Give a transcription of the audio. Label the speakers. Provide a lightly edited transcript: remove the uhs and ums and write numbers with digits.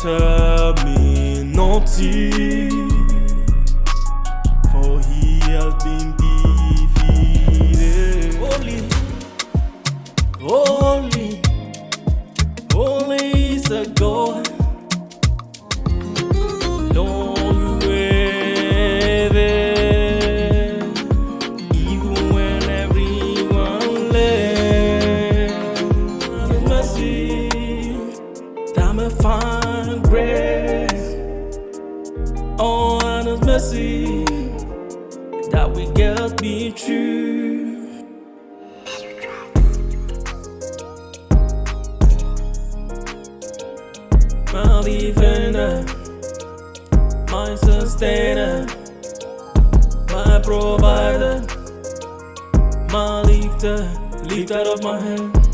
Speaker 1: terminatie, for he has been defeated. Holy, holy, holy is a God. Lord, you were there, even when everyone left. His mercy, time to find grace. Oh, and His mercy, that we get be true. My defender, my sustainer, my provider, my lifter of my head.